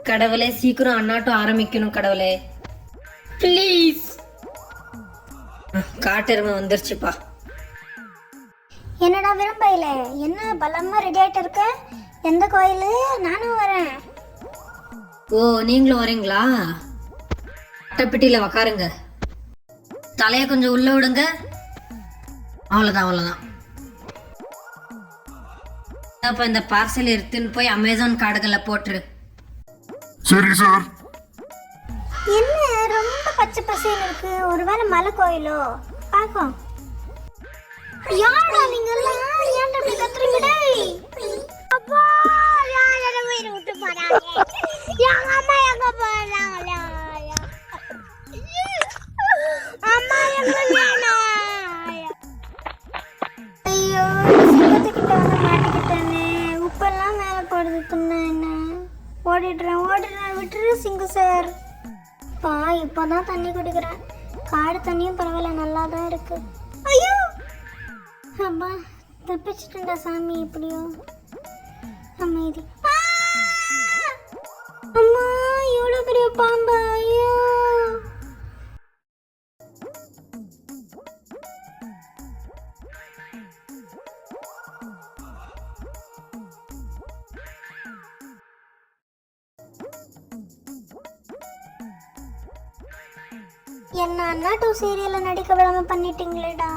கடவுளே சீக்கிரம் அண்ணாட்டம் ஆரம்பிக்கணும் கடவுளே ப்ளீஸ். காட்டெருமை வந்துருச்சுப்பா. என்னடா விரும்பையில என்ன பலமா ரெடி ஆயிட்டு இருக்க? எந்த கோயிலு? நானும் வரேன். ஓ நீங்களும் வரீங்களா? அட்டைப்பெட்டியில உக்காருங்க. தலையை கொஞ்சம் உள்ள விடுங்க. அவ்வளோதான் அவ்வளோதான். அப்போ இந்த பார்சல் எடுத்துன்னு போய் அமேசான் கார்டுகளில் போட்டுரு. சரி சார். என்ன ரொம்ப பச்சை பசேன்னு இருக்கு? ஒருவேளை மலை கோயிலோ? பாப்போம். யாரா நீங்க எல்லாம்? ஏன்டா இப்படி கத்துறீங்க டேய்? அப்பா யாரா வீடு விட்டு போறாங்க? எங்க அம்மா எங்க போறாங்க? அம்மா எங்க வேணா? ஐயோ சிங்கத்துக்கிட்ட வந்து மாட்டிக்கிட்டேனே. உப்பெல்லாம் மேல போடுது தின்ன என்ன? ஓடிடுறேன் விட்டுரு சிங்கு சார். பா இப்போதான் தண்ணி குடிக்கிறேன். காடு தண்ணியும் பரவாயில்ல, நல்லா தான் இருக்கு. ஐயோ அப்பா தப்பிச்சிட்டா சாமி. எப்படியோ அமைதி. அம்மா எவ்வளோ பெரிய பாம்பா! ஐயோ என்ன அண்ணா 2 சீரியல்ல நடிக்க விடாம பண்ணிட்டீங்களேடா.